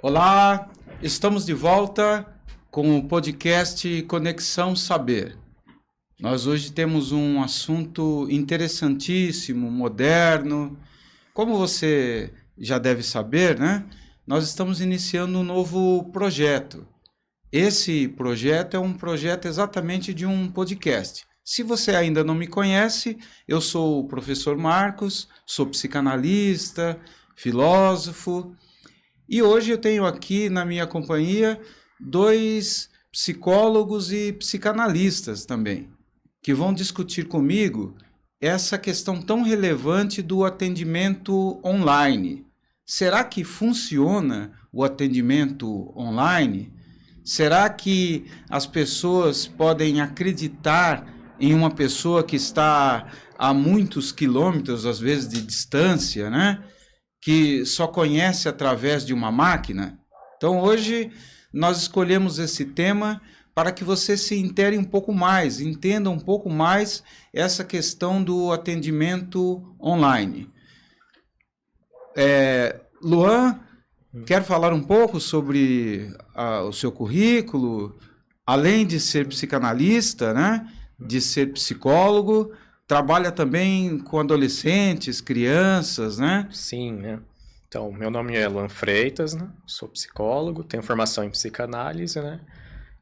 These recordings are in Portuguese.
Olá, estamos de volta com o podcast Conexão Saber. Nós hoje temos um assunto interessantíssimo, moderno. Como você já deve saber, né? Nós estamos iniciando um novo projeto. Esse projeto é um projeto exatamente de um podcast. Se você ainda não me conhece, eu sou o professor Marcos, sou psicanalista, filósofo, e hoje eu tenho aqui na minha companhia dois psicólogos e psicanalistas também, que vão discutir comigo essa questão tão relevante do atendimento online. Será que funciona o atendimento online? Será que as pessoas podem acreditar em uma pessoa que está a muitos quilômetros, às vezes, de distância, né? Que só conhece através de uma máquina? Então, hoje, nós escolhemos esse tema para que você se intere um pouco mais, entenda um pouco mais essa questão do atendimento online. Luan, quer falar um pouco sobre o seu currículo? Além de ser psicanalista, né, de ser psicólogo, trabalha também com adolescentes, crianças, né? Sim, né? Então, meu nome é Luan Freitas, né? Sou psicólogo, tenho formação em psicanálise, né?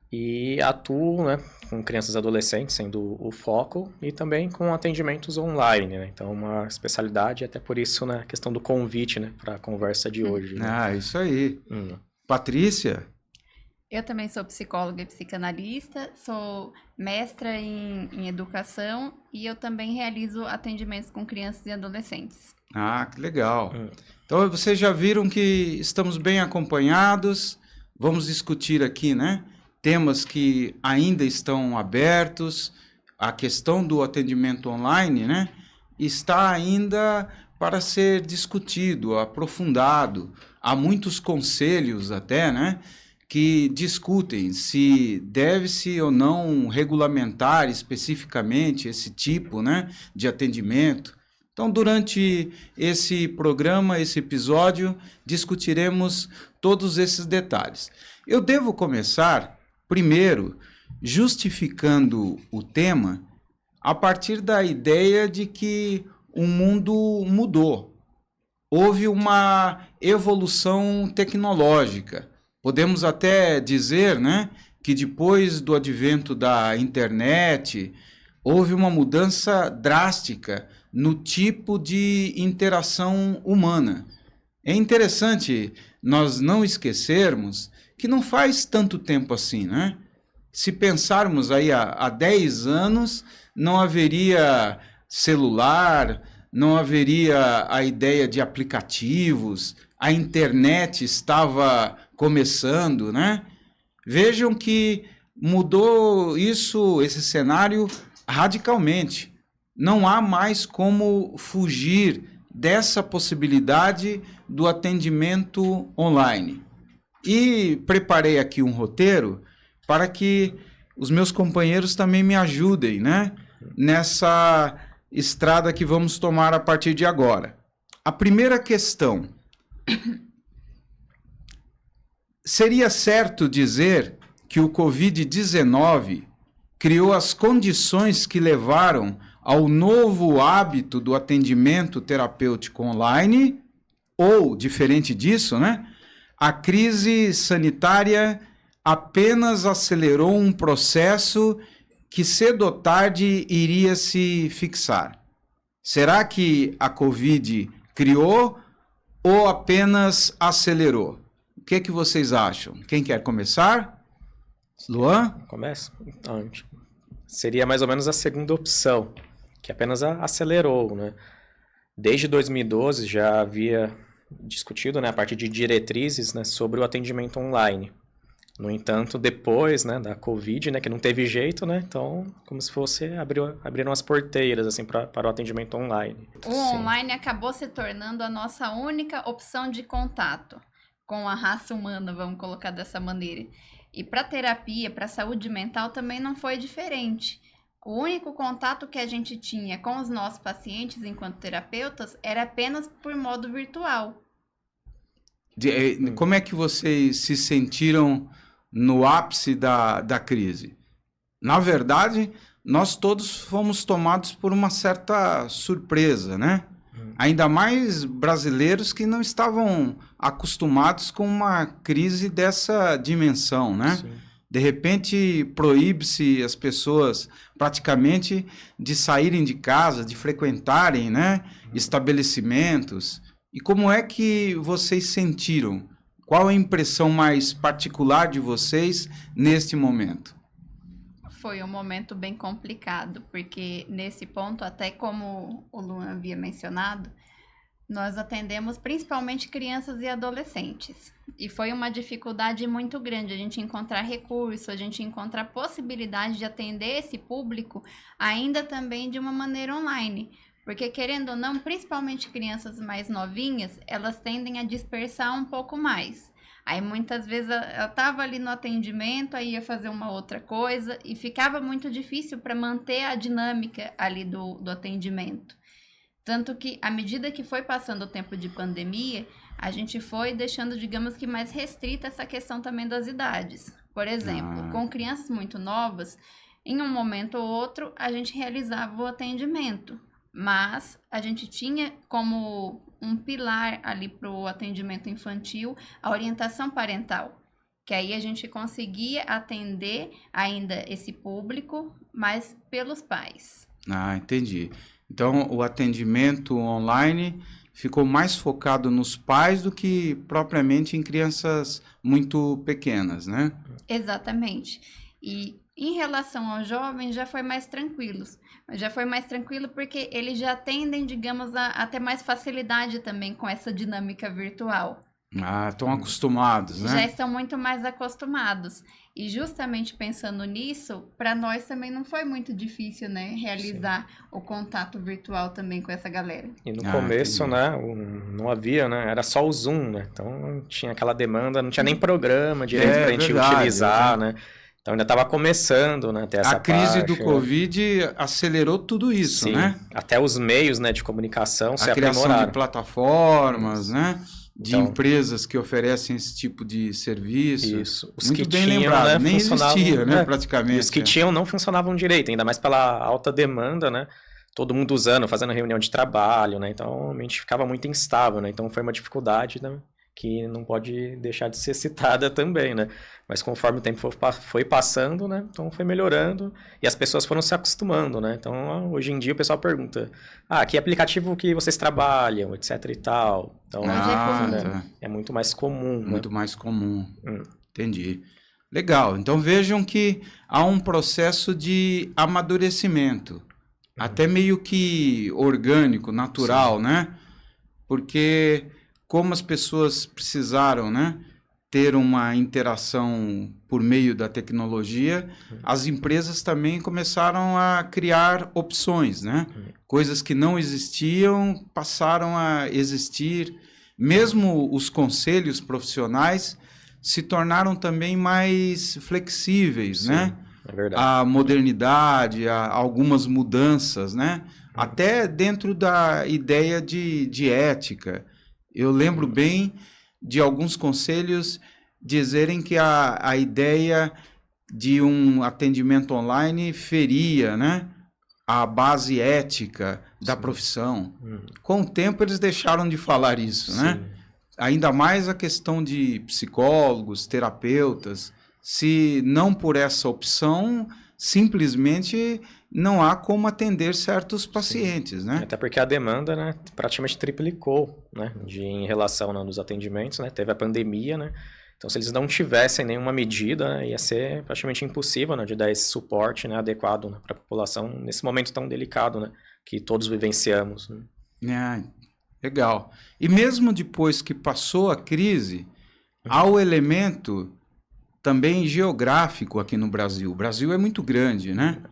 E atuo, né, com crianças e adolescentes, sendo o foco, e também com atendimentos online, né? Então, uma especialidade, até por isso, né, a questão do convite, né, para a conversa de hoje. Né? Ah, isso aí. Patrícia? Eu também sou psicóloga e psicanalista, sou mestra em educação e eu também realizo atendimentos com crianças e adolescentes. Ah, que legal. Então, vocês já viram que estamos bem acompanhados. Vamos discutir aqui, né? Temas que ainda estão abertos. A questão do atendimento online, né? Está ainda para ser discutido, aprofundado. Há muitos conselhos até, né? Que discutem se deve-se ou não regulamentar especificamente esse tipo, né, de atendimento. Então, durante esse programa, esse episódio, discutiremos todos esses detalhes. Eu devo começar, primeiro, justificando o tema a partir da ideia de que o mundo mudou. Houve uma evolução tecnológica. Podemos até dizer, né, que depois do advento da internet, houve uma mudança drástica no tipo de interação humana. É interessante nós não esquecermos que não faz tanto tempo assim, né? Se pensarmos aí há 10 anos, não haveria celular, não haveria a ideia de aplicativos, a internet estava começando, né? Vejam que mudou esse cenário radicalmente. Não há mais como fugir dessa possibilidade do atendimento online. E preparei aqui um roteiro para que os meus companheiros também me ajudem, né? Nessa estrada que vamos tomar a partir de agora. A primeira questão: seria certo dizer que o Covid-19 criou as condições que levaram ao novo hábito do atendimento terapêutico online? Ou, diferente disso, né? A crise sanitária apenas acelerou um processo que cedo ou tarde iria se fixar. Será que a Covid criou ou apenas acelerou? O que é que vocês acham? Quem quer começar? Luan? Começa? Então, seria mais ou menos a segunda opção, que apenas acelerou, né? Desde 2012 já havia discutido, né, a partir de diretrizes, né, sobre o atendimento online. No entanto, depois, né, da Covid, né, que não teve jeito, né, então, como se fosse abriram as porteiras assim, para o atendimento online. O online acabou se tornando a nossa única opção de contato com a raça humana, vamos colocar dessa maneira. E para terapia, para saúde mental, também não foi diferente. O único contato que a gente tinha com os nossos pacientes enquanto terapeutas era apenas por modo virtual. Como é que vocês se sentiram no ápice da crise? Na verdade, nós todos fomos tomados por uma certa surpresa, né? Ainda mais brasileiros que não estavam acostumados com uma crise dessa dimensão, né? Sim. De repente, proíbe-se as pessoas praticamente de saírem de casa, de frequentarem, né, estabelecimentos. E como é que vocês sentiram? Qual a impressão mais particular de vocês neste momento? Foi um momento bem complicado, porque nesse ponto, até como o Luan havia mencionado, nós atendemos principalmente crianças e adolescentes. E foi uma dificuldade muito grande a gente encontrar recurso, a gente encontrar possibilidade de atender esse público ainda também de uma maneira online. Porque, querendo ou não, principalmente crianças mais novinhas, elas tendem a dispersar um pouco mais. Aí, muitas vezes, ela estava ali no atendimento, aí ia fazer uma outra coisa, e ficava muito difícil para manter a dinâmica ali do atendimento. Tanto que, à medida que foi passando o tempo de pandemia, a gente foi deixando, digamos que, mais restrita essa questão também das idades. Por exemplo, com crianças muito novas, em um momento ou outro, a gente realizava o atendimento. Mas a gente tinha como um pilar ali para o atendimento infantil a orientação parental, que aí a gente conseguia atender ainda esse público, mas pelos pais. Entendi. Então, o atendimento online ficou mais focado nos pais do que propriamente em crianças muito pequenas, né? Exatamente. E em relação aos jovens, já foi mais tranquilo. Já foi mais tranquilo porque eles já tendem, digamos, a ter mais facilidade também com essa dinâmica virtual. Estão acostumados, né? Já estão muito mais acostumados. E justamente pensando nisso, para nós também não foi muito difícil, né? Realizar o contato virtual também com essa galera. E no começo, né? Não havia, né? Era só o Zoom, né? Então tinha aquela demanda, não tinha nem programa direito pra gente utilizar, né? Então ainda estava começando, né? Ter essa A crise parte, do Covid acelerou tudo isso, sim, né? Até os meios, né, de comunicação se aprimoraram. A criação de plataformas, né? De Então, empresas que oferecem esse tipo de serviço. Isso. Os muito que bem tinham, lembrado, né, nem existia, né, né? praticamente. E os que tinham não funcionavam direito, ainda mais pela alta demanda, né? Todo mundo usando, fazendo reunião de trabalho, né? Então a mente ficava muito instável, né? Então foi uma dificuldade, né, que não pode deixar de ser citada também, né? Mas conforme o tempo foi passando, né? Então foi melhorando e as pessoas foram se acostumando, né? Então hoje em dia o pessoal pergunta: que aplicativo que vocês trabalham, etc e tal. Então é muito mais comum. Muito mais comum. Entendi. Legal. Então vejam que há um processo de amadurecimento, até meio que orgânico, natural, né? Porque como as pessoas precisaram, né, ter uma interação por meio da tecnologia, as empresas também começaram a criar opções, né? Coisas que não existiam passaram a existir. Mesmo os conselhos profissionais se tornaram também mais flexíveis, sim, né? É verdade. A modernidade, algumas mudanças, né? Até dentro da ideia de ética. Eu lembro bem de alguns conselhos dizerem que a ideia de um atendimento online feria, né, a base ética da profissão. Com o tempo eles deixaram de falar isso, né? Ainda mais a questão de psicólogos, terapeutas. Se não por essa opção, simplesmente não há como atender certos pacientes, sim, né? Até porque a demanda, né, praticamente triplicou, né, em relação, né, nos atendimentos, né? Teve a pandemia, né? Então, se eles não tivessem nenhuma medida, né, ia ser praticamente impossível, né, de dar esse suporte, né, adequado, né, para a população nesse momento tão delicado, né, que todos vivenciamos. Né? Legal. E mesmo depois que passou a crise, há o elemento também geográfico aqui no Brasil. O Brasil é muito grande, né?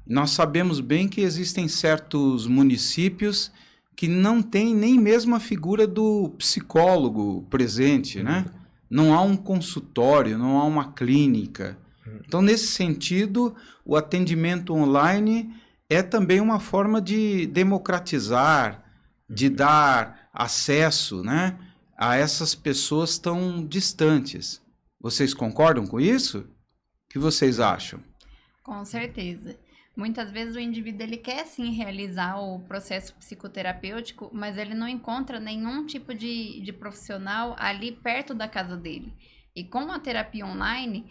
Nós sabemos bem que existem certos municípios que não têm nem mesmo a figura do psicólogo presente, né? Não há um consultório, não há uma clínica. Então, nesse sentido, o atendimento online é também uma forma de democratizar, de dar acesso, né, a essas pessoas tão distantes. Vocês concordam com isso? O que vocês acham? Com certeza. Muitas vezes o indivíduo ele quer sim realizar o processo psicoterapêutico, mas ele não encontra nenhum tipo de profissional ali perto da casa dele. E com a terapia online,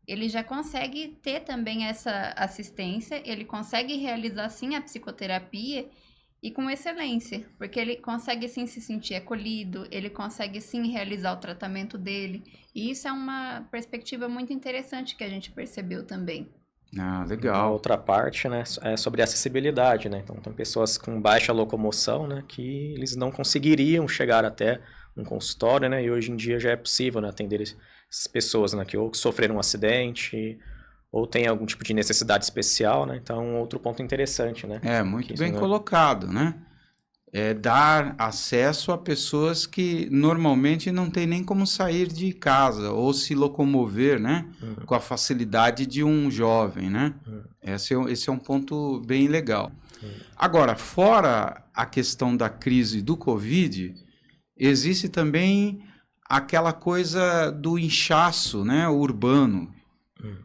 ele já consegue ter também essa assistência, ele consegue realizar sim a psicoterapia e com excelência, porque ele consegue sim se sentir acolhido, ele consegue sim realizar o tratamento dele. E isso é uma perspectiva muito interessante que a gente percebeu também. Ah, A legal. outra parte, né, é sobre acessibilidade, né? Então, tem pessoas com baixa locomoção, né, que eles não conseguiriam chegar até um consultório, né? E hoje em dia já é possível, né, atender essas pessoas, né, que ou sofreram um acidente ou tem algum tipo de necessidade especial, né? Então, outro ponto interessante, né? É, muito Que isso bem não é- colocado, né? É dar acesso a pessoas que normalmente não tem nem como sair de casa ou se locomover, né? Uhum. Com a facilidade de um jovem, né? Uhum. Esse é um ponto bem legal. Uhum. Agora, fora a questão da crise do Covid, existe também aquela coisa do inchaço, né? Urbano. Uhum.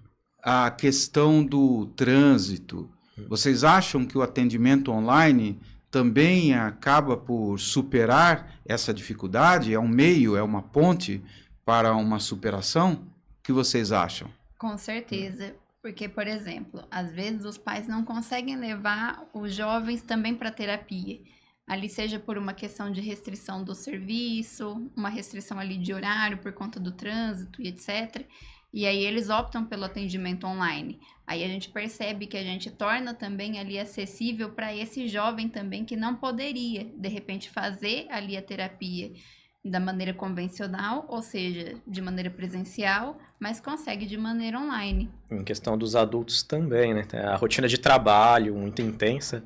A questão do trânsito. Vocês acham que o atendimento online também acaba por superar essa dificuldade? É um meio, é uma ponte para uma superação? O que vocês acham? Com certeza, porque, por exemplo, às vezes os pais não conseguem levar os jovens também para terapia. Ali seja por uma questão de restrição do serviço, uma restrição ali de horário por conta do trânsito e etc. E aí eles optam pelo atendimento online. Aí a gente percebe que a gente torna também ali acessível para esse jovem também que não poderia, de repente, fazer ali a terapia da maneira convencional, ou seja, de maneira presencial, mas consegue de maneira online. Em questão dos adultos também, né? A rotina de trabalho muito intensa.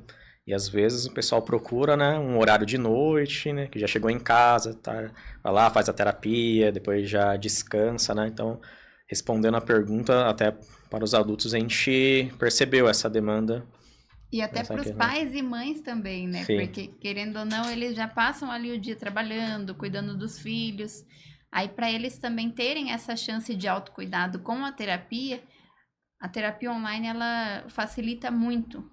E às vezes o pessoal procura, né, um horário de noite, né, que já chegou em casa, tá, vai lá, faz a terapia, depois já descansa, né? Então, respondendo a pergunta, até para os adultos, a gente percebeu essa demanda. E até Essa para os aqui, né? pais e mães também, né? Sim. Porque, querendo ou não, eles já passam ali o dia trabalhando, cuidando dos filhos. Aí, para eles também terem essa chance de autocuidado com a terapia online, ela facilita muito.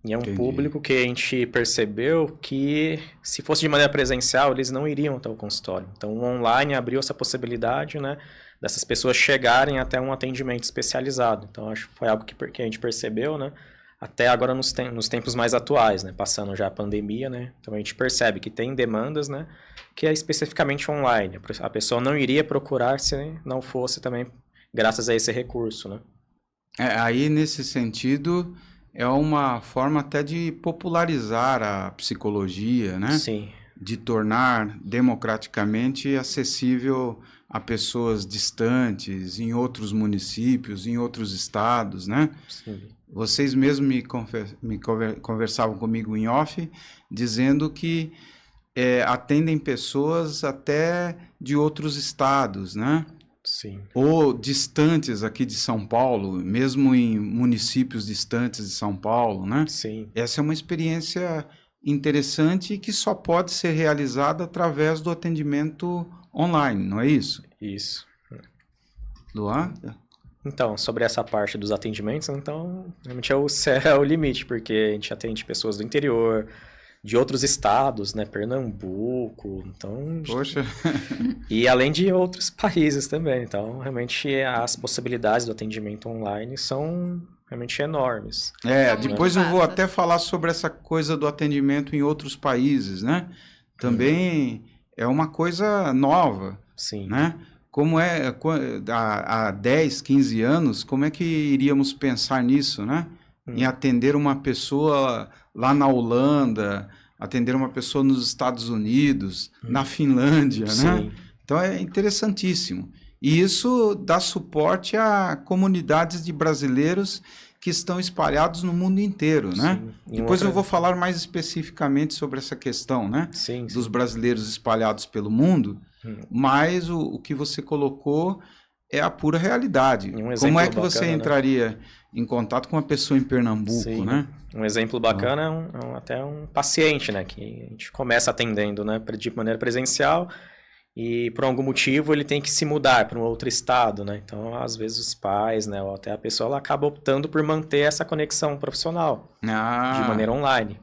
E é um Entendi. público que a gente percebeu que, se fosse de maneira presencial, eles não iriam até o consultório. Então, o online abriu essa possibilidade, né, dessas pessoas chegarem até um atendimento especializado. Então, acho que foi algo que a gente percebeu, né, até agora nos tempos mais atuais, né, passando já a pandemia, né. Então, a gente percebe que tem demandas, né, que é especificamente online. A pessoa não iria procurar se não fosse também graças a esse recurso, né. Aí, nesse sentido, é uma forma até de popularizar a psicologia, né? Sim. De tornar democraticamente acessível a pessoas distantes, em outros municípios, em outros estados, né? Sim. Vocês mesmos conversavam comigo em off, dizendo que atendem pessoas até de outros estados, né? Sim. Ou distantes aqui de São Paulo, mesmo em municípios distantes de São Paulo, né? Sim. Essa é uma experiência interessante que só pode ser realizada através do atendimento online, não é isso? Isso. Luan? Então, sobre essa parte dos atendimentos, então, realmente é o limite, porque a gente atende pessoas do interior, de outros estados, né, Pernambuco, então... Poxa, E além de outros países também, então, realmente as possibilidades do atendimento online são realmente enormes. São muito depois eu vou vastas. até falar sobre essa coisa do atendimento em outros países, né? Também é uma coisa nova, Sim. né? Como há 10, 15 anos, como é que iríamos pensar nisso, né? Em atender uma pessoa lá na Holanda, atender uma pessoa nos Estados Unidos, na Finlândia, né? Sim. Então é interessantíssimo. E isso dá suporte a comunidades de brasileiros que estão espalhados no mundo inteiro, né? Sim. E Depois outra- eu vou falar mais especificamente sobre essa questão, né? Sim, Dos brasileiros espalhados pelo mundo, mas o que você colocou é a pura realidade. E um exemplo Como é que você bacana, né? entraria em contato com uma pessoa em Pernambuco, Sim. né? Um exemplo bacana é até um paciente, né, que a gente começa atendendo, né, de maneira presencial, e por algum motivo ele tem que se mudar para um outro estado, né? Então, às vezes os pais, né, ou até a pessoa, ela acaba optando por manter essa conexão profissional de maneira online.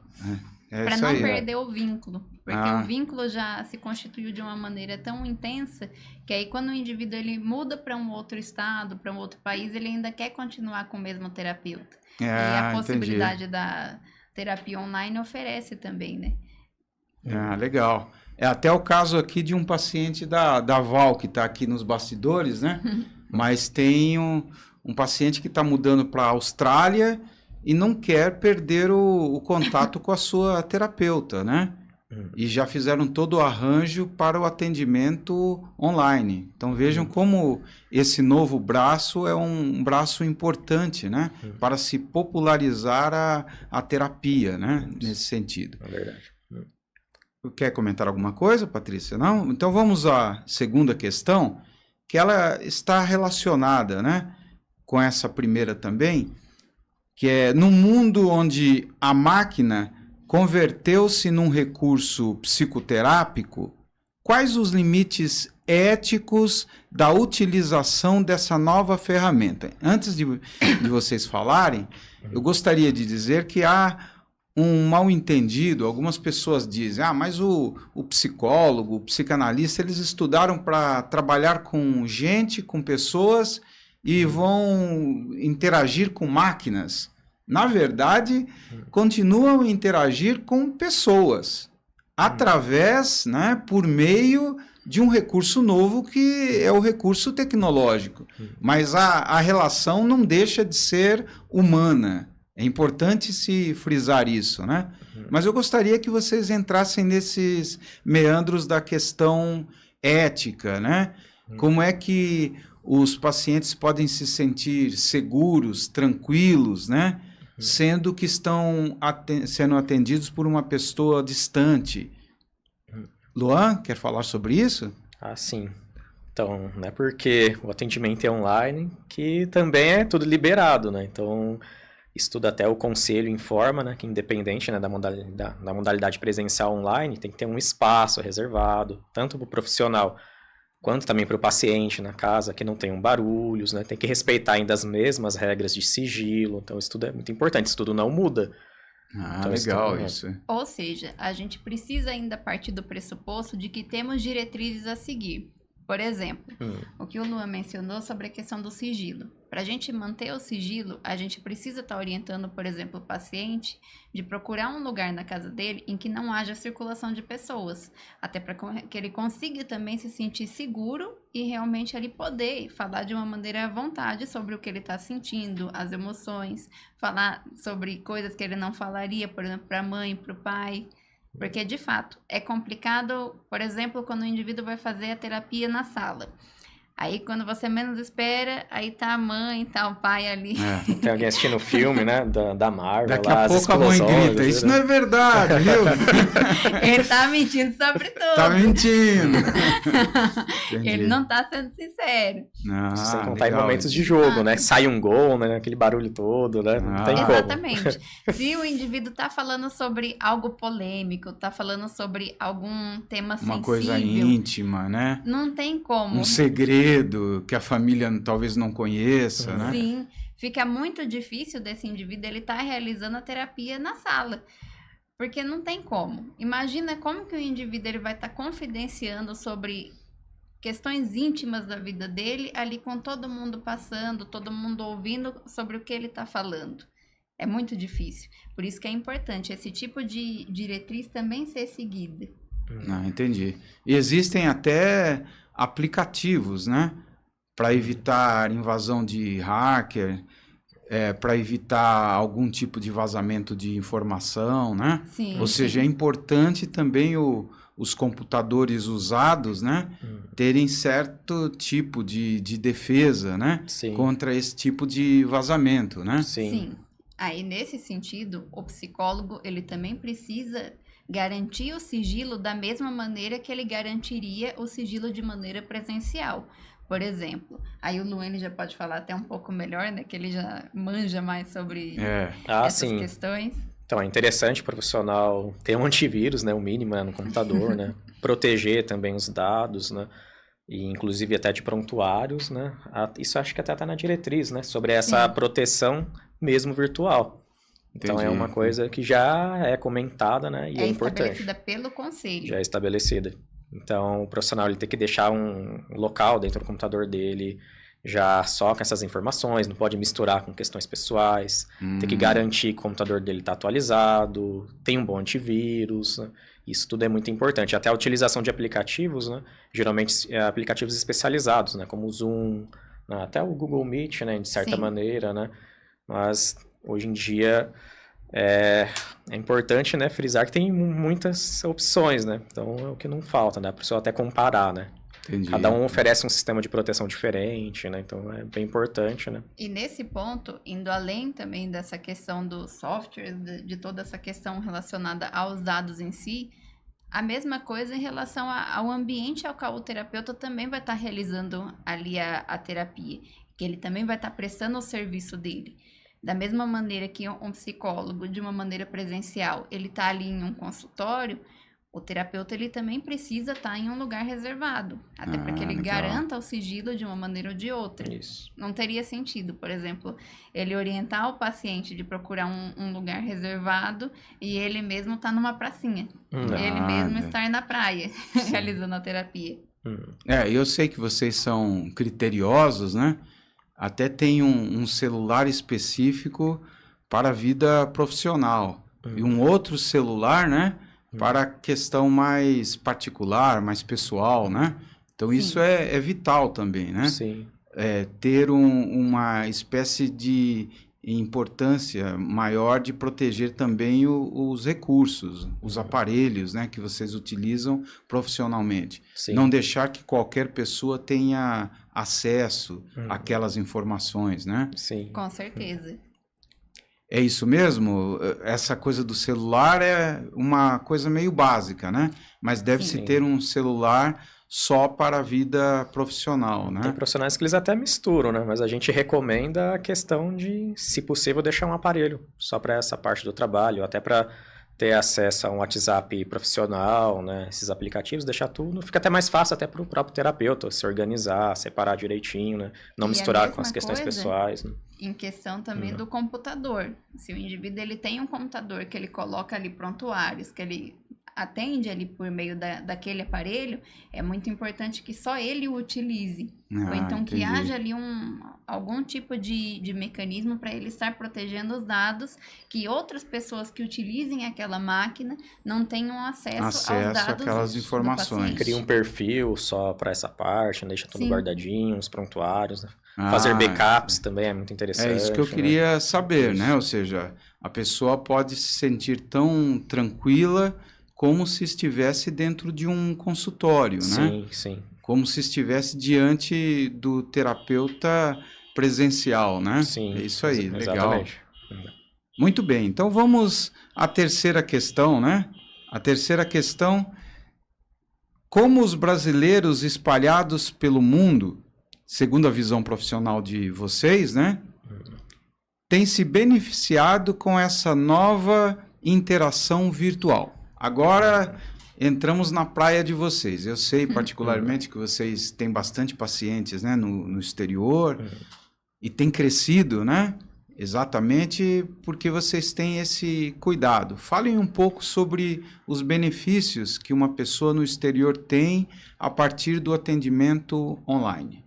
Para isso não aí. perder o vínculo, porque o vínculo já se constituiu de uma maneira tão intensa que aí quando o indivíduo ele muda para um outro estado, para um outro país, ele ainda quer continuar com o mesmo terapeuta. E a possibilidade da terapia online oferece também, né? Legal. É até o caso aqui de um paciente da Val, que está aqui nos bastidores, né? Mas tem um paciente que está mudando para a Austrália e não quer perder o contato com a sua terapeuta, né? E já fizeram todo o arranjo para o atendimento online. Então vejam como esse novo braço é um braço importante, né? Para se popularizar a terapia, né? Nesse sentido. É verdade. Quer comentar alguma coisa, Patrícia? Não? Então vamos à segunda questão, que ela está relacionada, né, com essa primeira também, que é no mundo onde a máquina converteu-se num recurso psicoterápico, quais os limites éticos da utilização dessa nova ferramenta? Antes de vocês falarem, eu gostaria de dizer que há um mal-entendido. Algumas pessoas dizem, mas o psicólogo, o psicanalista, eles estudaram para trabalhar com gente, com pessoas e vão interagir com máquinas. Na verdade, continuam a interagir com pessoas, através, né, por meio de um recurso novo que é o recurso tecnológico. Mas a relação não deixa de ser humana. É importante se frisar isso, né? Mas eu gostaria que vocês entrassem nesses meandros da questão ética, né? Como é que os pacientes podem se sentir seguros, tranquilos, né? Sendo que estão sendo atendidos por uma pessoa distante. Luan, quer falar sobre isso? Sim. Então, não é porque o atendimento é online que também é tudo liberado, né? Então, estuda até o conselho informa, né, que independente, né, da modalidade presencial online, tem que ter um espaço reservado, tanto para o profissional quanto também para o paciente na casa, que não tenham barulhos, né, tem que respeitar ainda as mesmas regras de sigilo. Então, isso tudo é muito importante, isso tudo não muda. Então, legal isso. Ou seja, a gente precisa ainda partir do pressuposto de que temos diretrizes a seguir. Por exemplo, o que o Luan mencionou sobre a questão do sigilo. Para a gente manter o sigilo, a gente precisa estar orientando, por exemplo, o paciente de procurar um lugar na casa dele em que não haja circulação de pessoas, até para que ele consiga também se sentir seguro e realmente ele poder falar de uma maneira à vontade sobre o que ele está sentindo, as emoções, falar sobre coisas que ele não falaria, por exemplo, para a mãe, para o pai. Porque, de fato, é complicado, por exemplo, quando o indivíduo vai fazer a terapia na sala. Aí, quando você menos espera, aí tá a mãe, tá o pai ali. Tem alguém assistindo o filme, né, da Marvel. Daqui a pouco a mãe grita, isso não é verdade, viu? Ele tá mentindo sobre tudo. Tá mentindo. Ele não tá sendo sincero. Sem contar em momentos de jogo, né? Sai um gol, né? Aquele barulho todo, né? Não tem como. Exatamente. Se o indivíduo tá falando sobre algo polêmico, tá falando sobre algum tema sensível... Uma coisa íntima, né? Não tem como. Um segredo que a família talvez não conheça, né? Sim. Fica muito difícil desse indivíduo ele estar realizando a terapia na sala. Porque não tem como. Imagina como que o indivíduo ele vai estar confidenciando sobre questões íntimas da vida dele, ali com todo mundo passando, todo mundo ouvindo sobre o que ele está falando. É muito difícil. Por isso que é importante esse tipo de diretriz também ser seguida. Entendi. E existem até aplicativos, né? Para evitar invasão de hacker, para evitar algum tipo de vazamento de informação, né? Sim, Ou seja, é importante também os computadores usados, né? Terem certo tipo de defesa, né? Sim. Contra esse tipo de vazamento, né? Sim. Aí, nesse sentido, o psicólogo, ele também precisa garantir o sigilo da mesma maneira que ele garantiria o sigilo de maneira presencial. Por exemplo, aí o Luan já pode falar até um pouco melhor, né? Que ele já manja mais sobre essas questões. Então, é interessante o profissional ter um antivírus, né, o mínimo, né, no computador, né, proteger também os dados, né, e inclusive até de prontuários, né, isso acho que até está na diretriz, né, sobre essa proteção mesmo virtual. Então, Entendi. é uma coisa que já é comentada, né, e é importante. estabelecida pelo conselho. Já é estabelecida. Então, o profissional ele tem que deixar um local dentro do computador dele já só com essas informações, não pode misturar com questões pessoais, tem que garantir que o computador dele está atualizado, tem um bom antivírus, né? Isso tudo é muito importante. Até a utilização de aplicativos, né? Geralmente aplicativos especializados, né? Como o Zoom, né? Até o Google Meet, né? De certa maneira, né? Mas hoje em dia é importante, né, frisar que tem muitas opções, né? Então é o que não falta, né? A pessoa até comparar, né? Entendi. Cada um oferece um sistema de proteção diferente, né? Então é bem importante, né? E nesse ponto, indo além também dessa questão do software, de toda essa questão relacionada aos dados em si, a mesma coisa em relação ao ambiente ao qual o terapeuta também vai estar realizando ali a terapia, que ele também vai estar prestando o serviço dele. Da mesma maneira que um psicólogo, de uma maneira presencial, ele está ali em um consultório, o terapeuta ele também precisa estar em um lugar reservado, até para que ele garanta o sigilo de uma maneira ou de outra. Isso. Não teria sentido, por exemplo, ele orientar o paciente de procurar um lugar reservado e ele mesmo estar numa pracinha. Ele mesmo estar na praia, realizando a terapia. Eu sei que vocês são criteriosos, né? Até tem um celular específico para a vida profissional. E um outro celular, né? Para a questão mais particular, mais pessoal, né? Então, isso é vital também, né? Sim. Ter uma espécie de importância maior de proteger também os recursos, os aparelhos, né? Que vocês utilizam profissionalmente. Sim. Não deixar que qualquer pessoa tenha acesso àquelas informações, né? Sim. Com certeza. É isso mesmo? Essa coisa do celular é uma coisa meio básica, né? Mas deve-se ter um celular só para a vida profissional, né? Tem profissionais que eles até misturam, né? Mas a gente recomenda a questão de, se possível, deixar um aparelho só para essa parte do trabalho, até para ter acesso a um WhatsApp profissional, né? Esses aplicativos, deixar tudo. Fica até mais fácil até para o próprio terapeuta se organizar, separar direitinho, né? Não misturar com as questões pessoais, né? Em questão também do computador. Se o indivíduo ele tem um computador que ele coloca ali prontuários, que ele atende ali por meio daquele aparelho, é muito importante que só ele o utilize. Ou então que haja ali algum tipo de mecanismo para ele estar protegendo os dados, que outras pessoas que utilizem aquela máquina não tenham acesso aos dados àquelas informações. Cria um perfil só para essa parte, deixa tudo guardadinho, os prontuários, né? Fazer backups também é muito interessante. É isso que eu queria saber, né? Ou seja, a pessoa pode se sentir tão tranquila como se estivesse dentro de um consultório, né? Sim, sim. Como se estivesse diante do terapeuta presencial, né? Sim. É isso aí, legal. Exatamente. Muito bem, então vamos à terceira questão, né? A terceira questão: como os brasileiros espalhados pelo mundo, segundo a visão profissional de vocês, né? Têm se beneficiado com essa nova interação virtual? Agora entramos na praia de vocês. Eu sei particularmente que vocês têm bastante pacientes, né, no exterior e tem crescido, né? Exatamente porque vocês têm esse cuidado. Falem um pouco sobre os benefícios que uma pessoa no exterior tem a partir do atendimento online.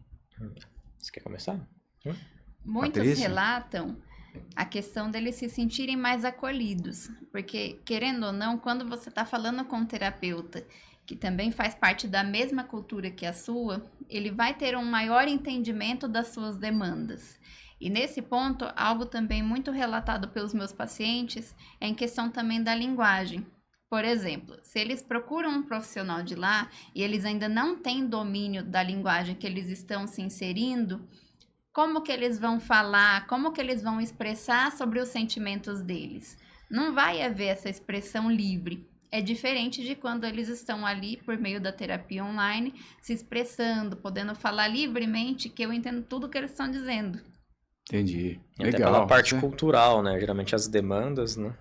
Você quer começar? Muitos Patrícia? relatam a questão deles se sentirem mais acolhidos, porque, querendo ou não, quando você está falando com um terapeuta que também faz parte da mesma cultura que a sua, ele vai ter um maior entendimento das suas demandas. E nesse ponto, algo também muito relatado pelos meus pacientes é em questão também da linguagem. Por exemplo, se eles procuram um profissional de lá e eles ainda não têm domínio da linguagem que eles estão se inserindo, como que eles vão falar, como que eles vão expressar sobre os sentimentos deles? Não vai haver essa expressão livre. É diferente de quando eles estão ali por meio da terapia online, se expressando, podendo falar livremente, que eu entendo tudo que eles estão dizendo. Entendi. E Legal. até pela parte cultural, né? Geralmente as demandas, né,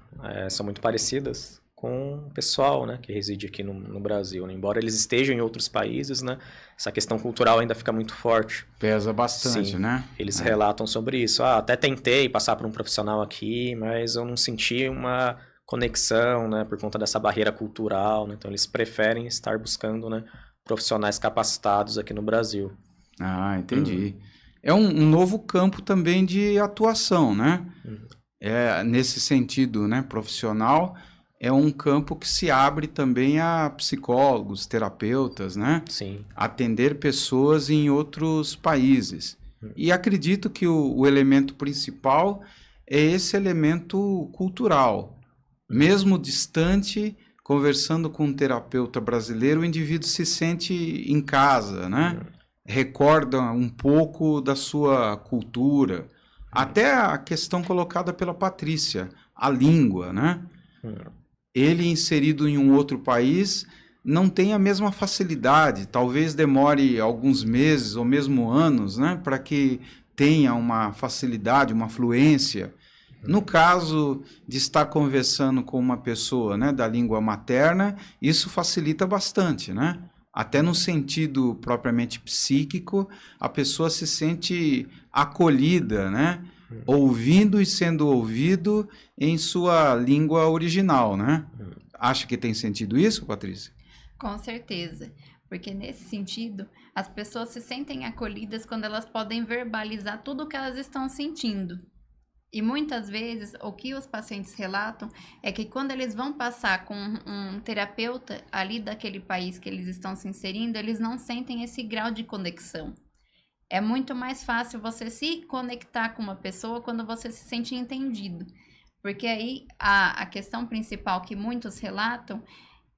são muito parecidas com o pessoal, né, que reside aqui no Brasil, né? Embora eles estejam em outros países, né, essa questão cultural ainda fica muito forte. Pesa bastante, Sim, né? eles relatam sobre isso. Até tentei passar por um profissional aqui, mas eu não senti uma conexão, né, por conta dessa barreira cultural, né? Então eles preferem estar buscando, né, profissionais capacitados aqui no Brasil. Ah, entendi. É um novo campo também de atuação, né? Nesse sentido, né, profissional, é um campo que se abre também a psicólogos, terapeutas, né? Sim. Atender pessoas em outros países. E acredito que o elemento principal é esse elemento cultural. Mesmo distante, conversando com um terapeuta brasileiro, o indivíduo se sente em casa, né? Recorda um pouco da sua cultura. Até a questão colocada pela Patrícia, a língua, né? Ele inserido em um outro país não tem a mesma facilidade, talvez demore alguns meses ou mesmo anos, né, para que tenha uma facilidade, uma fluência. No caso de estar conversando com uma pessoa, né, da língua materna, isso facilita bastante, né? Até no sentido propriamente psíquico, a pessoa se sente acolhida, né? Ouvindo e sendo ouvido em sua língua original, né? Acha que tem sentido isso, Patrícia? Com certeza, porque nesse sentido, as pessoas se sentem acolhidas quando elas podem verbalizar tudo o que elas estão sentindo. E muitas vezes, o que os pacientes relatam é que quando eles vão passar com um terapeuta ali daquele país que eles estão se inserindo, eles não sentem esse grau de conexão. É muito mais fácil você se conectar com uma pessoa quando você se sente entendido. Porque aí a questão principal que muitos relatam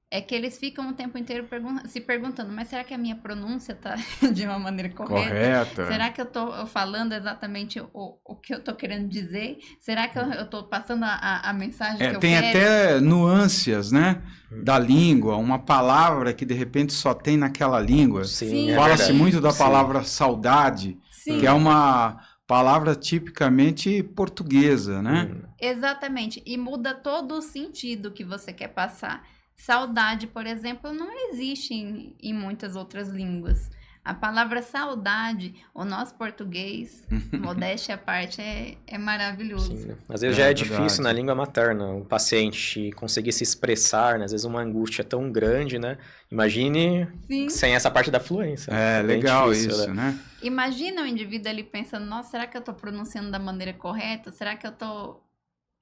é que eles ficam o tempo inteiro se perguntando, mas será que a minha pronúncia está de uma maneira correta? Será que eu estou falando exatamente o que eu estou querendo dizer? Será que eu estou passando a mensagem que eu quero? Tem até nuances, né? Da língua, uma palavra que de repente só tem naquela língua. Sim, Fala-se muito da palavra saudade, Sim. que é uma palavra tipicamente portuguesa, né? Exatamente, e muda todo o sentido que você quer passar. Saudade, por exemplo, não existe em muitas outras línguas. A palavra saudade, o nosso português, modéstia à parte, é maravilhoso. Sim, né? Às vezes já é difícil na língua materna o paciente conseguir se expressar, né? Às vezes uma angústia tão grande, né? Imagine sem essa parte da fluência. É legal difícil, isso, né? Imagina o indivíduo ali pensando, nossa, será que eu estou pronunciando da maneira correta? Será que eu estou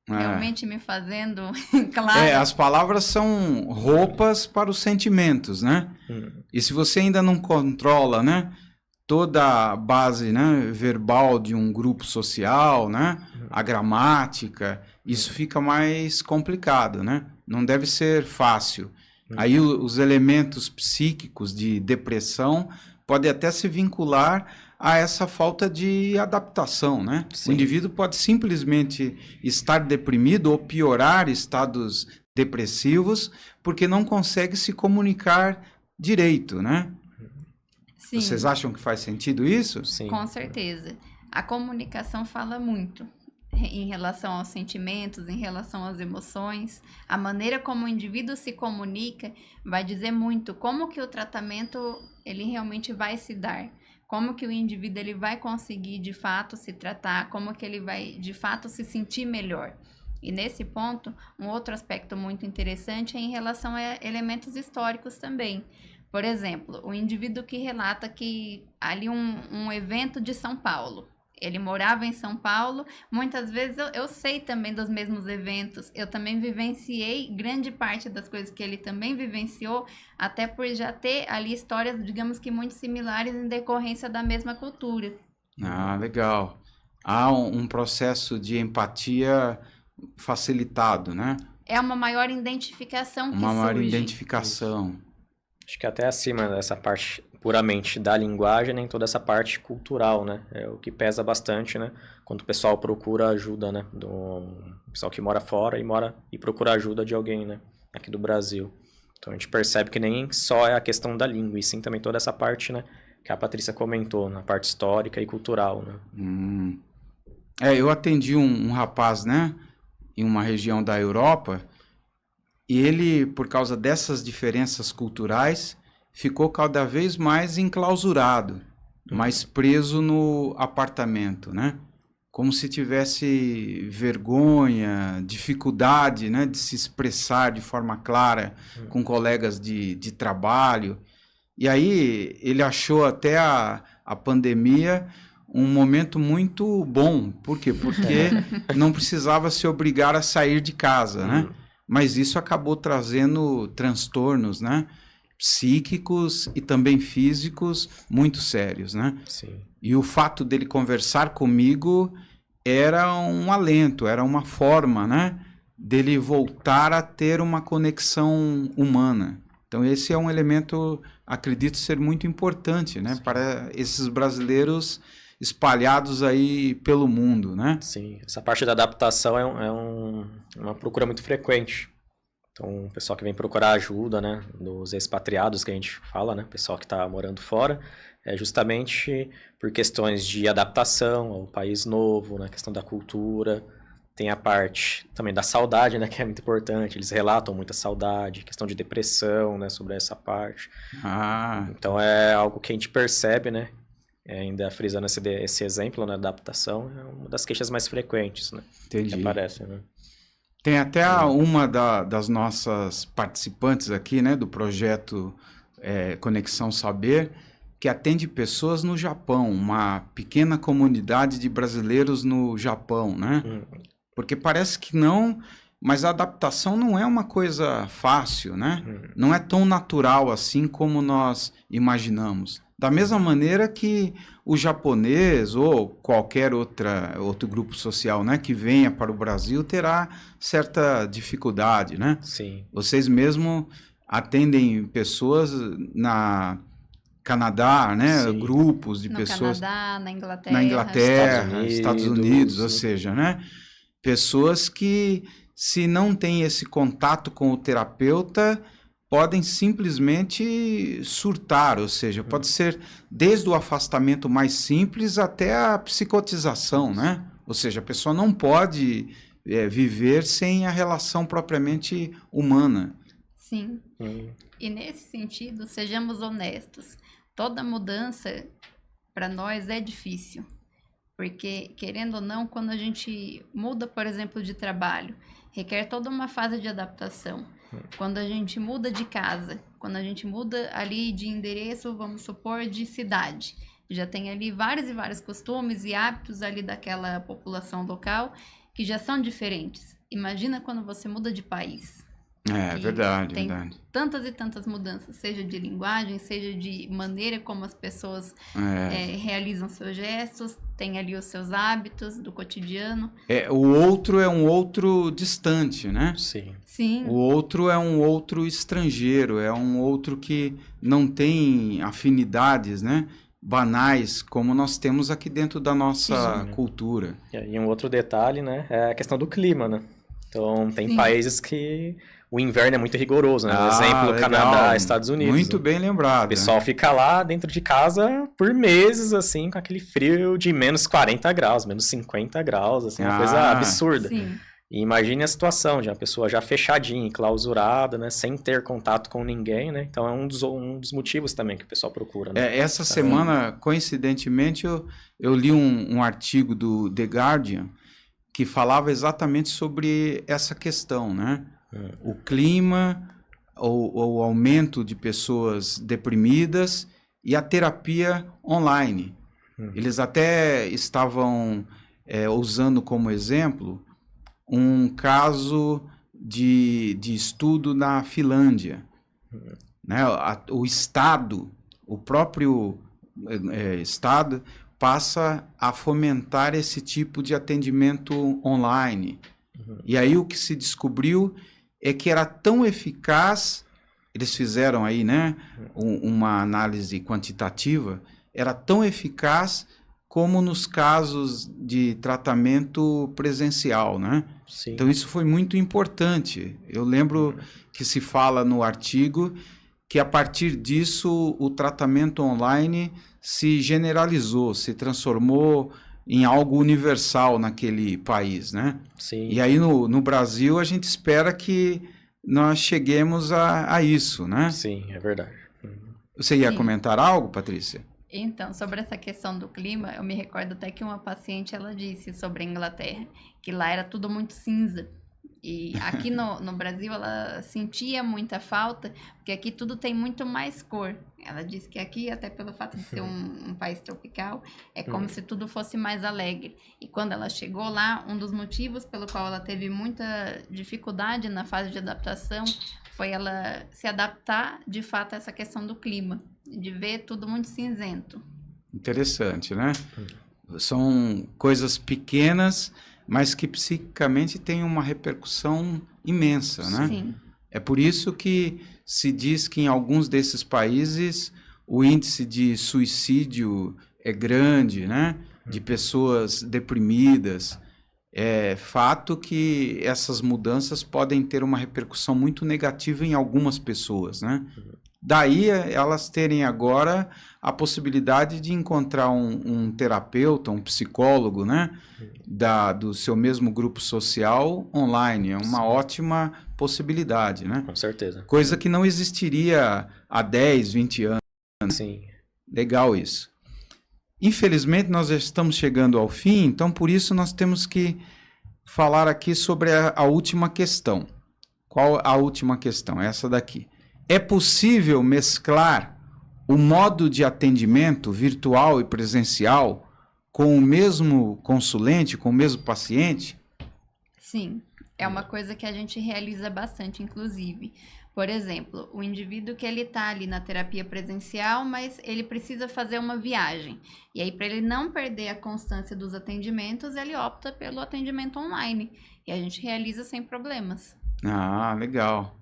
realmente me fazendo claro? As palavras são roupas para os sentimentos, né? E se você ainda não controla, né, toda a base, né, verbal de um grupo social, né, a gramática, isso fica mais complicado, né? Não deve ser fácil. Aí os elementos psíquicos de depressão podem até se vincular a essa falta de adaptação, né? Sim. O indivíduo pode simplesmente estar deprimido ou piorar estados depressivos porque não consegue se comunicar direito, né? Sim. Vocês acham que faz sentido isso? Sim. Com certeza. A comunicação fala muito em relação aos sentimentos, em relação às emoções. A maneira como o indivíduo se comunica vai dizer muito como que o tratamento ele realmente vai se dar. Como que o indivíduo ele vai conseguir de fato se tratar, como que ele vai de fato se sentir melhor. E nesse ponto, um outro aspecto muito interessante é em relação a elementos históricos também. Por exemplo, o indivíduo que relata que ali um evento de São Paulo, ele morava em São Paulo, muitas vezes eu sei também dos mesmos eventos, eu também vivenciei grande parte das coisas que ele também vivenciou, até por já ter ali histórias, digamos que muito similares em decorrência da mesma cultura. Ah, legal. Há um processo de empatia facilitado, né? É uma maior identificação que Uma maior surge. identificação. Acho que até acima dessa parte puramente da linguagem, nem toda essa parte cultural, né? É o que pesa bastante, né? Quando o pessoal procura ajuda, né? Do pessoal que mora fora e procura ajuda de alguém, né? Aqui do Brasil. Então a gente percebe que nem só é a questão da língua, e sim também toda essa parte, né? Que a Patrícia comentou, na parte histórica e cultural, né? Eu atendi um rapaz, né, em uma região da Europa, e ele, por causa dessas diferenças culturais, ficou cada vez mais enclausurado, mais preso no apartamento, né? Como se tivesse vergonha, dificuldade, né, de se expressar de forma clara com colegas de trabalho. E aí ele achou até a pandemia um momento muito bom. Por quê? Porque não precisava se obrigar a sair de casa, né? Mas isso acabou trazendo transtornos, né, psíquicos e também físicos muito sérios, né? Sim. E o fato dele conversar comigo era um alento, era uma forma, né, dele voltar a ter uma conexão humana. Então esse é um elemento, acredito ser muito importante, né, para esses brasileiros espalhados aí pelo mundo, né? Sim, essa parte da adaptação uma procura muito frequente. Então, o pessoal que vem procurar ajuda, né, dos expatriados que a gente fala, né, pessoal que está morando fora, é justamente por questões de adaptação ao país novo, na questão da cultura. Tem a parte também da saudade, né, que é muito importante. Eles relatam muita saudade, questão de depressão, né, sobre essa parte. Então, é algo que a gente percebe, né, ainda frisando esse exemplo, né, da adaptação, é uma das queixas mais frequentes, né, Entendi. que aparecem, né. Tem até uma das nossas participantes aqui, né, do projeto Conexão Saber, que atende pessoas no Japão, uma pequena comunidade de brasileiros no Japão, né? Porque parece que não, mas a adaptação não é uma coisa fácil, né? Não é tão natural assim como nós imaginamos. Da mesma maneira que o japonês ou qualquer outro grupo social, né, que venha para o Brasil terá certa dificuldade, né? Sim. Vocês mesmo atendem pessoas na Canadá, né? Sim. Grupos de No pessoas Canadá, na Inglaterra, Estados Unidos, ou seja, né? Pessoas que, se não têm esse contato com o terapeuta, podem simplesmente surtar, ou seja, pode ser desde o afastamento mais simples até a psicotização, né? Ou seja, a pessoa não pode viver sem a relação propriamente humana. Sim. E nesse sentido, sejamos honestos, toda mudança para nós é difícil, porque, querendo ou não, quando a gente muda, por exemplo, de trabalho, requer toda uma fase de adaptação. Quando a gente muda de casa, quando a gente muda ali de endereço, vamos supor, de cidade, já tem ali vários e vários costumes e hábitos ali daquela população local que já são diferentes. Imagina quando você muda de país. Verdade, tem verdade. tantas e tantas mudanças, seja de linguagem, seja de maneira como as pessoas realizam seus gestos, tem ali os seus hábitos do cotidiano. O outro é um outro distante, né? Sim. O outro é um outro estrangeiro, é um outro que não tem afinidades, né, banais, como nós temos aqui dentro da nossa cultura. E um outro detalhe, né, é a questão do clima, né? Então, tem países que o inverno é muito rigoroso, né? Por exemplo, legal. Canadá, Estados Unidos. Muito bem lembrado. O pessoal fica lá dentro de casa por meses, assim, com aquele frio de menos 40 graus, menos 50 graus, assim, uma coisa absurda. Sim. E imagine a situação de uma pessoa já fechadinha, enclausurada, né? Sem ter contato com ninguém, né? Então, é um dos motivos também que o pessoal procura, né? Essa semana, coincidentemente, eu li um artigo do The Guardian que falava exatamente sobre essa questão, né? O clima, o aumento de pessoas deprimidas e a terapia online. Eles até estavam usando como exemplo um caso de estudo na Finlândia. Né? O Estado, o próprio Estado, passa a fomentar esse tipo de atendimento online. E aí o que se descobriu é que era tão eficaz, eles fizeram aí, né, uma análise quantitativa, era tão eficaz como nos casos de tratamento presencial, né? Sim. Então isso foi muito importante. Eu lembro que se fala no artigo que a partir disso o tratamento online se generalizou, se transformou em algo universal naquele país, né? Sim. E aí no Brasil a gente espera que nós cheguemos a isso, né? Sim, é verdade. Você ia Sim. comentar algo, Patrícia? Então, sobre essa questão do clima, eu me recordo até que uma paciente, ela disse sobre a Inglaterra, que lá era tudo muito cinza. E aqui no Brasil ela sentia muita falta, porque aqui tudo tem muito mais cor. Ela disse que aqui, até pelo fato de ser um país tropical, é como se tudo fosse mais alegre. E quando ela chegou lá, um dos motivos pelo qual ela teve muita dificuldade na fase de adaptação foi ela se adaptar, de fato, a essa questão do clima, de ver tudo muito cinzento. Interessante, né? São coisas pequenas, mas que psiquicamente têm uma repercussão imensa, né? Sim. É por isso que se diz que em alguns desses países o índice de suicídio é grande, né? De pessoas deprimidas. É fato que essas mudanças podem ter uma repercussão muito negativa em algumas pessoas, né? Daí elas terem agora a possibilidade de encontrar um terapeuta, um psicólogo, né? Do seu mesmo grupo social online. É uma ótima possibilidade, né? Com certeza. Coisa que não existiria há 10, 20 anos. Sim. Legal isso. Infelizmente, nós já estamos chegando ao fim, então por isso nós temos que falar aqui sobre a última questão. Qual a última questão? Essa daqui. É possível mesclar o modo de atendimento virtual e presencial com o mesmo consulente, com o mesmo paciente? Sim, é uma coisa que a gente realiza bastante, inclusive. Por exemplo, o indivíduo que ele está ali na terapia presencial, mas ele precisa fazer uma viagem. E aí, para ele não perder a constância dos atendimentos, ele opta pelo atendimento online. E a gente realiza sem problemas. Ah, legal.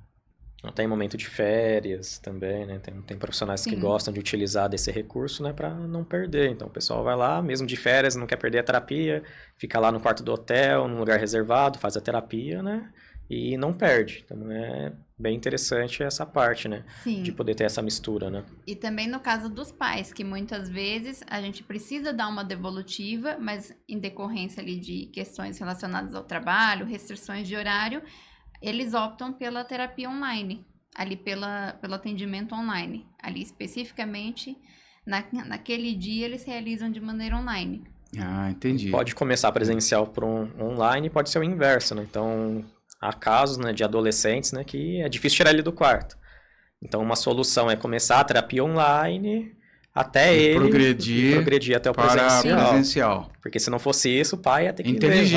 Tem momento de férias também, né? Tem profissionais que Sim. gostam de utilizar desse recurso, né? Para não perder. Então, o pessoal vai lá, mesmo de férias, não quer perder a terapia, fica lá no quarto do hotel, num lugar reservado, faz a terapia, né? E não perde. Então, é bem interessante essa parte, né? Sim. De poder ter essa mistura, né? E também no caso dos pais, que muitas vezes a gente precisa dar uma devolutiva, mas em decorrência ali de questões relacionadas ao trabalho, restrições de horário, eles optam pela terapia online, ali pelo atendimento online. Ali especificamente, naquele dia, eles realizam de maneira online. Ah, entendi. Pode começar presencial por online, pode ser o inverso, né? Então, há casos, né, de adolescentes, né, que é difícil tirar ele do quarto. Então, uma solução é começar a terapia online até ele progredir até o presencial. Porque se não fosse isso, o pai ia ter que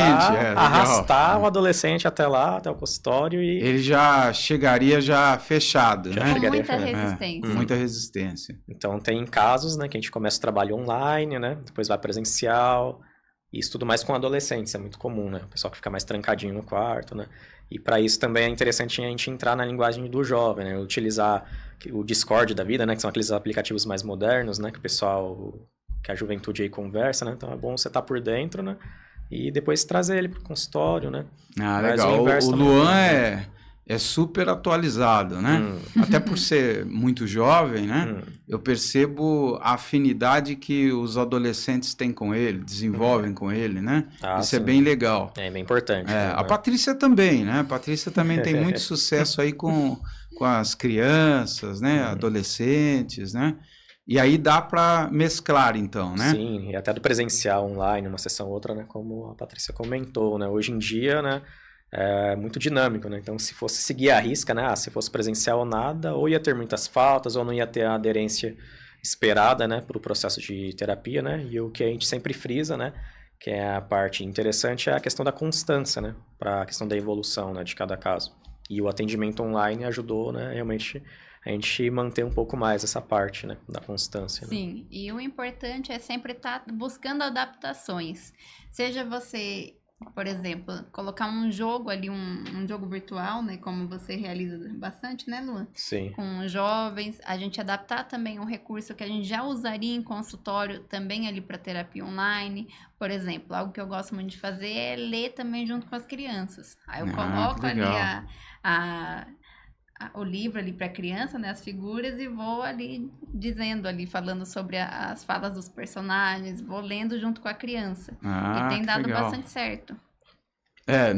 arrastar o adolescente até lá, até o consultório e... Ele já chegaria já fechado, né? Com muita resistência. Muita resistência. Então, tem casos, né, que a gente começa o trabalho online, né, depois vai presencial... Isso tudo mais com adolescentes, é muito comum, né? O pessoal que fica mais trancadinho no quarto, né? E para isso também é interessante a gente entrar na linguagem do jovem, né? Utilizar o Discord da vida, né? Que são aqueles aplicativos mais modernos, né? Que o pessoal, que a juventude aí conversa, né? Então é bom você estar por dentro, né? E depois trazer ele pro consultório, né? Ah, legal. O Luan é super atualizado, né? Até por ser muito jovem, né? Eu percebo a afinidade que os adolescentes têm com ele, desenvolvem com ele, né? Isso sim. É bem legal. É bem importante. Né? A Patrícia também, né? A Patrícia também tem muito sucesso aí com as crianças, né? Adolescentes, né? E aí dá para mesclar, então, né? Sim, e até do presencial online, uma sessão ou outra, né? Como a Patrícia comentou, né? Hoje em dia, né? É muito dinâmico, né? Então, se fosse seguir a risca, né? Se fosse presencial ou nada, ou ia ter muitas faltas, ou não ia ter a aderência esperada, né? Para o processo de terapia, né? E o que a gente sempre frisa, né? Que é a parte interessante, é a questão da constância, né? Para a questão da evolução, né? De cada caso. E o atendimento online ajudou, né? Realmente a gente manter um pouco mais essa parte, né? Da constância. Sim, né? E o importante é sempre estar buscando adaptações. Seja você... Por exemplo, colocar um jogo ali, um jogo virtual, né? Como você realiza bastante, né, Luan? Sim. Com jovens, a gente adaptar também um recurso que a gente já usaria em consultório, também ali para terapia online. Por exemplo, algo que eu gosto muito de fazer é ler também junto com as crianças. Aí eu coloco ali o livro ali para criança, né, as figuras, e vou ali dizendo ali, falando sobre as falas dos personagens, vou lendo junto com a criança. E tem que dado legal. bastante certo.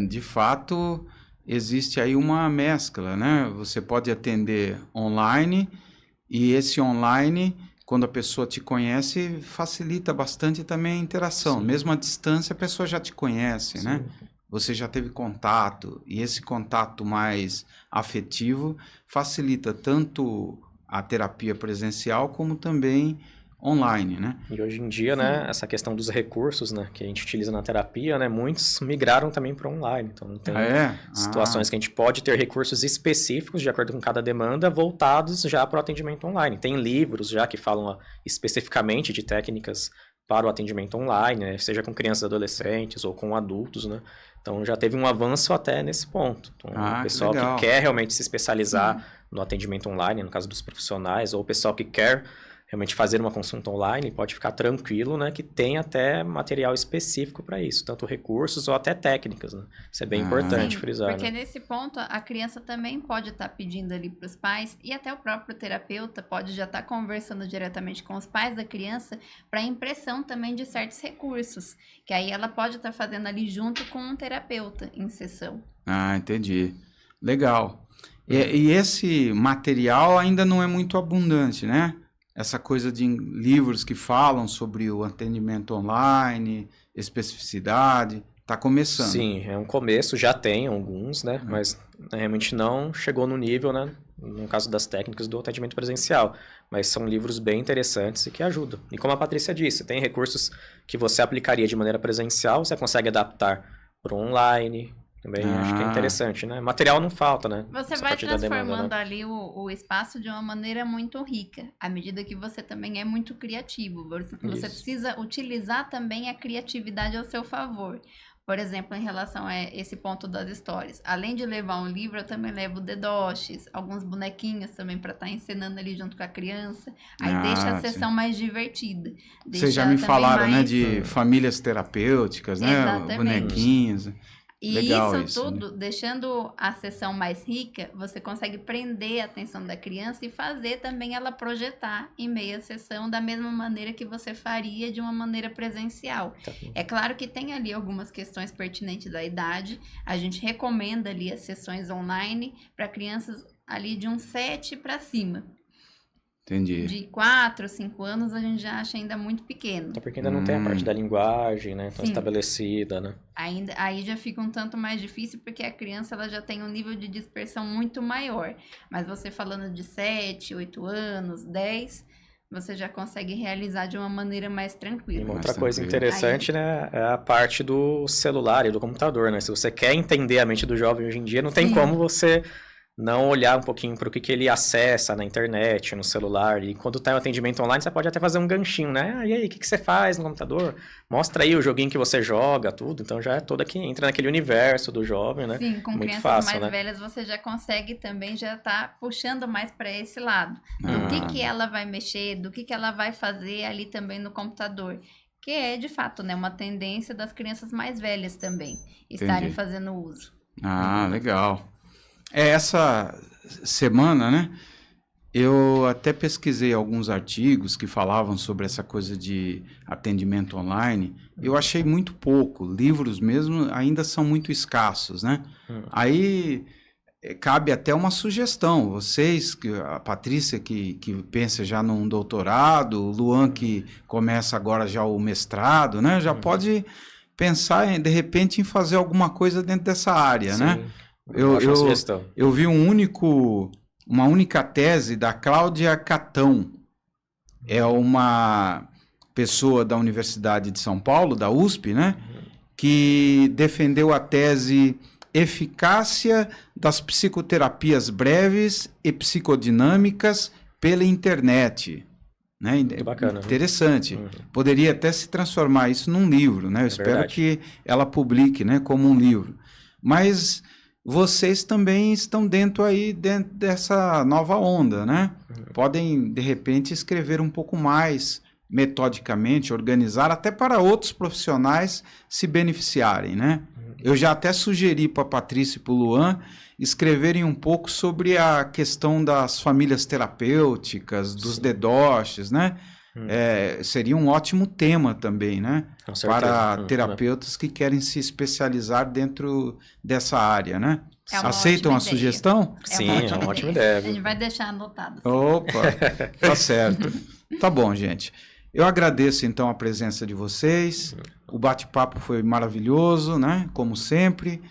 De fato, existe aí uma mescla, né? Você pode atender online e esse online, quando a pessoa te conhece, facilita bastante também a interação. Sim. Mesmo à distância, a pessoa já te conhece, né? Você já teve contato, e esse contato mais afetivo facilita tanto a terapia presencial como também online, né? E hoje em dia, né, essa questão dos recursos, né, que a gente utiliza na terapia, né, muitos migraram também para online. Então, tem situações que a gente pode ter recursos específicos, de acordo com cada demanda, voltados já para o atendimento online. Tem livros já que falam especificamente de técnicas para o atendimento online, né, seja com crianças e adolescentes ou com adultos, né? Então, já teve um avanço até nesse ponto. Então, o pessoal que quer realmente se especializar no atendimento online, no caso dos profissionais, ou o pessoal que quer realmente fazer uma consulta online, pode ficar tranquilo, né, que tem até material específico para isso, tanto recursos ou até técnicas, né? Isso é bem importante frisar. Porque né? nesse ponto, a criança também pode estar pedindo ali para os pais, e até o próprio terapeuta pode já estar conversando diretamente com os pais da criança para impressão também de certos recursos, que aí ela pode estar fazendo ali junto com um terapeuta em sessão. Entendi. Legal. E esse material ainda não é muito abundante, né? Essa coisa de livros que falam sobre o atendimento online, especificidade, está começando. Sim, é um começo, já tem alguns, né? Mas realmente não chegou no nível, né? No caso das técnicas do atendimento presencial. Mas são livros bem interessantes e que ajudam. E como a Patrícia disse, tem recursos que você aplicaria de maneira presencial, você consegue adaptar para o online. Também acho que é interessante, né? Material não falta, né? Você vai transformando ali o espaço de uma maneira muito rica, à medida que você também é muito criativo. Você precisa utilizar também a criatividade ao seu favor. Por exemplo, em relação a esse ponto das histórias. Além de levar um livro, eu também levo dedoches, alguns bonequinhos também para estar encenando ali junto com a criança. Aí deixa a sessão mais divertida. Vocês já me falaram, né, de famílias terapêuticas, né? Exatamente. Bonequinhos. E legal isso tudo, né? Deixando a sessão mais rica, você consegue prender a atenção da criança e fazer também ela projetar em meio à sessão da mesma maneira que você faria de uma maneira presencial. É claro que tem ali algumas questões pertinentes da idade. A gente recomenda ali as sessões online para crianças ali de uns 7 para cima. Entendi. De 4, 5 anos a gente já acha ainda muito pequeno. Até porque ainda não tem a parte da linguagem, né? Tão estabelecida, né? Aí já fica um tanto mais difícil porque a criança ela já tem um nível de dispersão muito maior. Mas você falando de 7, 8 anos, 10, você já consegue realizar de uma maneira mais tranquila. E uma outra coisa interessante, né, é a parte do celular e do computador, né? Se você quer entender a mente do jovem hoje em dia, não tem como você não olhar um pouquinho para o que ele acessa na internet, no celular. E quando está em um atendimento online, você pode até fazer um ganchinho, né? E aí, o que você faz no computador? Mostra aí o joguinho que você joga, tudo. Então, já é toda que entra naquele universo do jovem, né? Sim, com muito crianças fácil, mais velhas, você já consegue também, já tá puxando mais para esse lado. Do que ela vai mexer, do que ela vai fazer ali também no computador. Que é, de fato, né, uma tendência das crianças mais velhas também estarem fazendo uso. Legal. Essa semana, né, eu até pesquisei alguns artigos que falavam sobre essa coisa de atendimento online. Eu achei muito pouco. Livros mesmo ainda são muito escassos, né? Aí cabe até uma sugestão. Vocês, a Patrícia que pensa já num doutorado, o Luan que começa agora já o mestrado, né? Já pode pensar, de repente, em fazer alguma coisa dentro dessa área, né? Eu vi uma única tese da Cláudia Catão. É uma pessoa da Universidade de São Paulo, da USP, né? Que defendeu a tese Eficácia das psicoterapias breves e psicodinâmicas pela internet. Né? Muito bacana. Interessante. Poderia até se transformar isso num livro, né? Eu espero que ela publique, né, como um livro. Mas vocês também estão dentro dessa nova onda, né? Podem, de repente, escrever um pouco mais metodicamente, organizar, até para outros profissionais se beneficiarem, né? Eu já até sugeri para a Patrícia e para o Luan escreverem um pouco sobre a questão das famílias terapêuticas, dos DDoSes, né? Seria um ótimo tema também, né? Com certeza. Para terapeutas que querem se especializar dentro dessa área, né? Aceitam a sugestão? Sim, é uma ótima ideia. A gente vai deixar anotado. Opa, tá certo. Tá bom, gente. Eu agradeço, então, a presença de vocês. O bate-papo foi maravilhoso, né? Como sempre.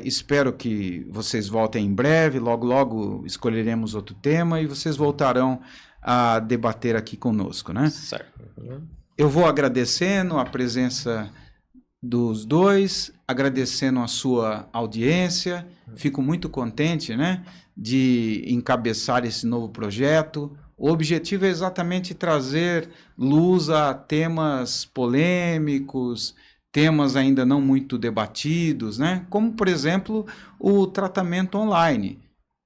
Espero que vocês voltem em breve. Logo, logo escolheremos outro tema e vocês voltarão a debater aqui conosco, né? Certo. Eu vou agradecendo a presença dos dois, agradecendo a sua audiência. Fico muito contente, né, de encabeçar esse novo projeto. O objetivo é exatamente trazer luz a temas polêmicos, temas ainda não muito debatidos, né? Como, por exemplo, o tratamento online.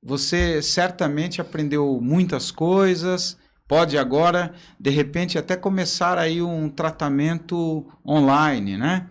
Você certamente aprendeu muitas coisas, pode agora, de repente, até começar aí um tratamento online, né?